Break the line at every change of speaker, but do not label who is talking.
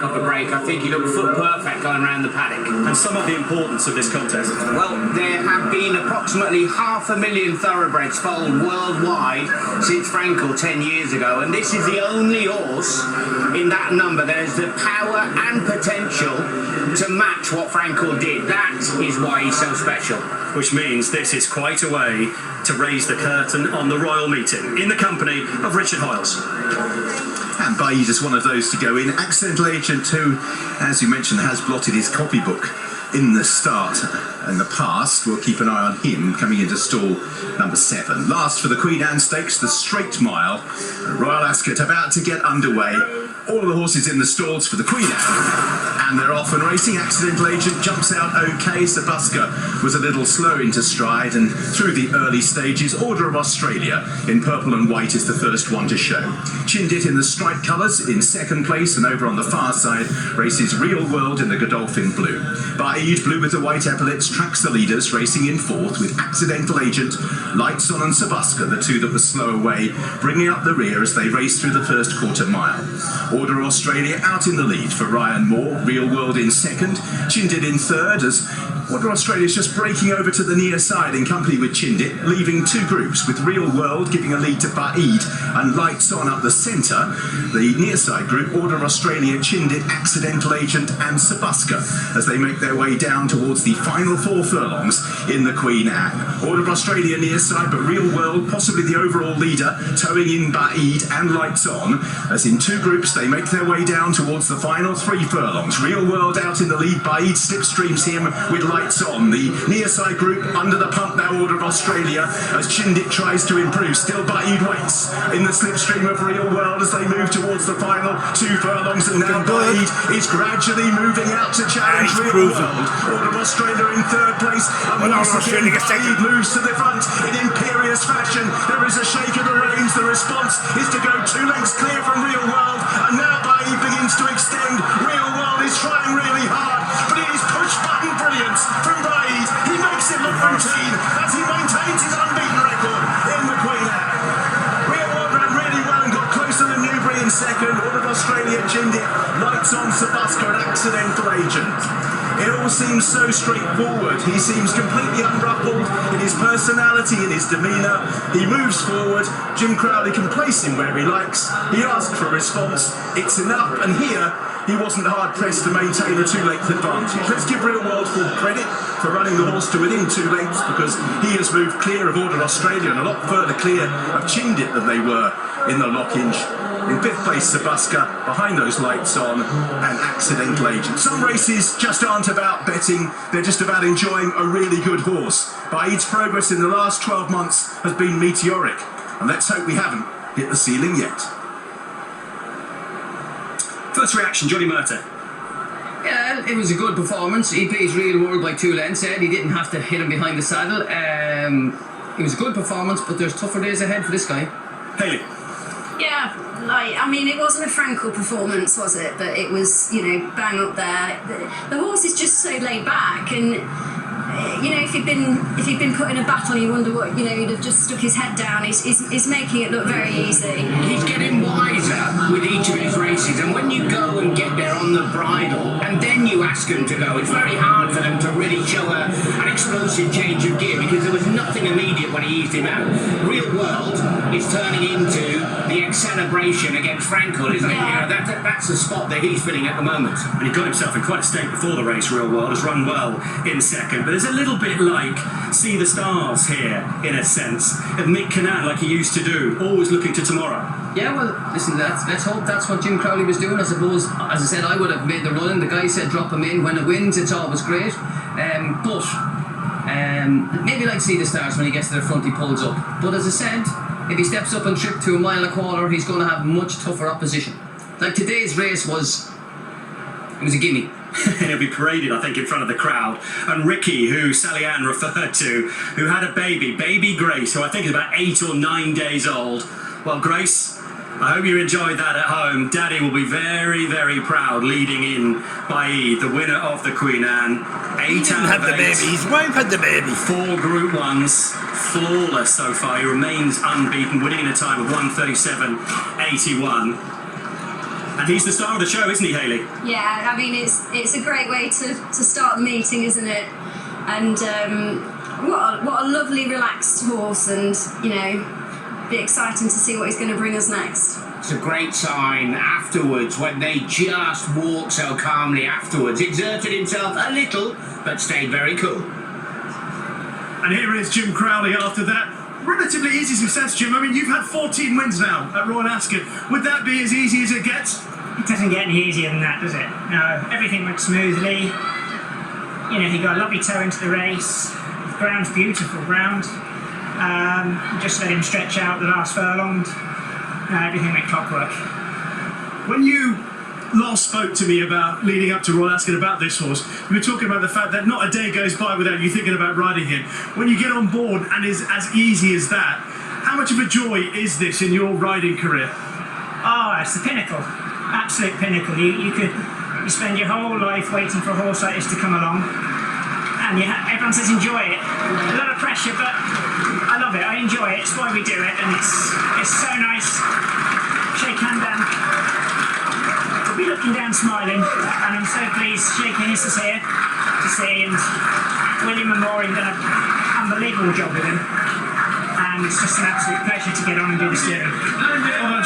up a break. I think he looked foot perfect going around the paddock.
And some of the importance of this contest?
Well, there have been approximately 500,000 thoroughbreds foaled worldwide since Frankel 10 years ago, and this is the only horse in that number that has the power and potential to match what Frankel did. That is why he's so special.
Which means this is quite a way to raise the curtain on the royal meeting in the company of Richard Hoyles.
And Baaeed is one of those to go in. Accidental Agent, who, as you mentioned, has blotted his copybook in the start in the past. We'll keep an eye on him coming into stall number 7. Last for the Queen Anne Stakes, the straight mile. Royal Ascot about to get underway. All of the horses in the stalls for the Queen Anne, and they're off and racing. Accidental Agent jumps out okay. Sabuska was a little slow into stride, and through the early stages, Order of Australia in purple and white is the first one to show. Chindit in the striped colours in second place, and over on the far side races Real World in the Godolphin blue. Baaeed, blue with the white epaulets, tracks the leaders, racing in fourth with Accidental Agent, Lights On and Sabuska, the two that were slow away, bringing up the rear as they race through the first quarter mile. Order Australia out in the lead for Ryan Moore, Real World in second, Chindit in third, as Order Australia's just breaking over to the near side in company with Chindit, leaving two groups with Real World giving a lead to Baaeed and Lights On up the centre. The near side group, Order Australia, Chindit, Accidental Agent and Sabuska, as they make their way down towards the final 4 furlongs in the Queen Anne. Order of Australia near side, but Real World possibly the overall leader, towing in Baaeed and Lights On, as in two groups they make their way down towards the final 3 furlongs. Real World out in the lead, Baaeed slipstreams him with Lights On. The near side group under the pump now, Order of Australia, as Chindit tries to improve. Still Baaeed waits in the slipstream of Real World as they move towards the final 2 furlongs, and now Baaeed is gradually moving out to challenge Real World. Order of Australia in third place, and once again Baaeed moves to the front in imperious fashion. There is a shake of the reins. The response is to go 2 lengths clear from Real World, and now Baaeed begins to extend. Real World is trying really hard, but it is push button brilliance from Baaeed. He makes it look routine as he maintains his unbeaten record in the Queen Anne. Real World ran really well and got closer than Newbury in second. Order of Australia, Chindit, Lights On, Sabuska and Accidental Agent. It all seems so straightforward. He seems completely unruffled in his personality, in his demeanour. He moves forward. Jim Crowley can place him where he likes. He asked for a response. It's enough. And here, he wasn't hard-pressed to maintain a 2-length advantage. Let's give Real World full credit for running the horse to within 2 lengths, because he has moved clear of Order Australia and a lot further clear of Chindit than they were in the Lockinge. In 5th place, Sabuska, behind those Lights On and Accidental Agent. Some races just aren't about betting, they're just about enjoying a really good horse. Baaeed's progress in the last 12 months has been meteoric, and let's hope we haven't hit the ceiling yet.
First reaction, Johnny Murtagh.
Yeah, it was a good performance. He plays Real World by 2 lengths. He didn't have to hit him behind the saddle. It was a good performance, but there's tougher days ahead for this guy.
Hayley.
Yeah, I mean, it wasn't a Frankel performance, was it? But it was, you know, bang up there. The horse is just so laid back, and you know, if he'd been put in a battle, you wonder what, you know, he'd have just stuck his head down. He's making it look very easy.
He's getting wiser with each of his races, and when you go and get there on the bridle and then you ask them to go, it's very hard for them to really show an explosive change of gear, because there was nothing immediate when he eased him out. Real World is turning into the celebration against Frankel, isn't it?
Yeah.
You know, that's the spot that he's filling at the moment.
And he got himself in quite a state before the race. Real World has run well in second, but there's a little bit like See the Stars here, in a sense, of Mick Cannan, like he used to do, always looking to tomorrow.
Yeah, well, listen, let's hope that's what Jim Crowley was doing. I suppose, as I said, I would have made the run. The guy said drop him in. When it wins, it's always great. But maybe like See the Stars, when he gets to the front, he pulls up. But as I said, if he steps up and trip to 1.25 miles, he's going to have much tougher opposition. Like today's race it was a gimme.
And he'll be paraded, I think, in front of the crowd. And Ricky, who Sally Ann referred to, who had a baby Grace, who I think is about 8 or 9 days old. Well, Grace, I hope you enjoyed that at home. Daddy will be very, very proud, leading in Baaeed, the winner of the Queen Anne. 8 out of 8.
His wife had the baby.
4 Group 1s, flawless so far. He remains unbeaten, winning in a time of 1:37.81. And he's the star of the show, isn't he, Hayley?
Yeah, I mean it's a great way to start the meeting, isn't it? And what a lovely relaxed horse, and you know, be exciting to see what he's going to bring us next.
It's a great sign afterwards when they just walk so calmly afterwards. Exerted himself a little, but stayed very cool.
And here is Jim Crowley after that. Relatively easy success, Jim. I mean, you've had 14 wins now at Royal Ascot. Would that be as easy as it gets?
It doesn't get any easier than that, does it? No, everything went smoothly. You know, he got a lovely toe into the race. The ground's beautiful ground. Just let him stretch out the last furlong. Everything went clockwork.
When you last spoke to me about leading up to Royal Ascot about this horse, you were talking about the fact that not a day goes by without you thinking about riding him. When you get on board and is as easy as that, how much of a joy is this in your riding career?
Oh, it's the pinnacle. Absolute pinnacle. You spend your whole life waiting for a horse like this to come along, and everyone says enjoy it. A lot of pressure, but I love it. I enjoy it. It's why we do it, and it's so nice. Shake hand down. We'll be looking down, smiling, and I'm so pleased. Shaking hands to see, and William and Maureen done an unbelievable job with him, and it's just an absolute pleasure to get on and do the steering.
Well,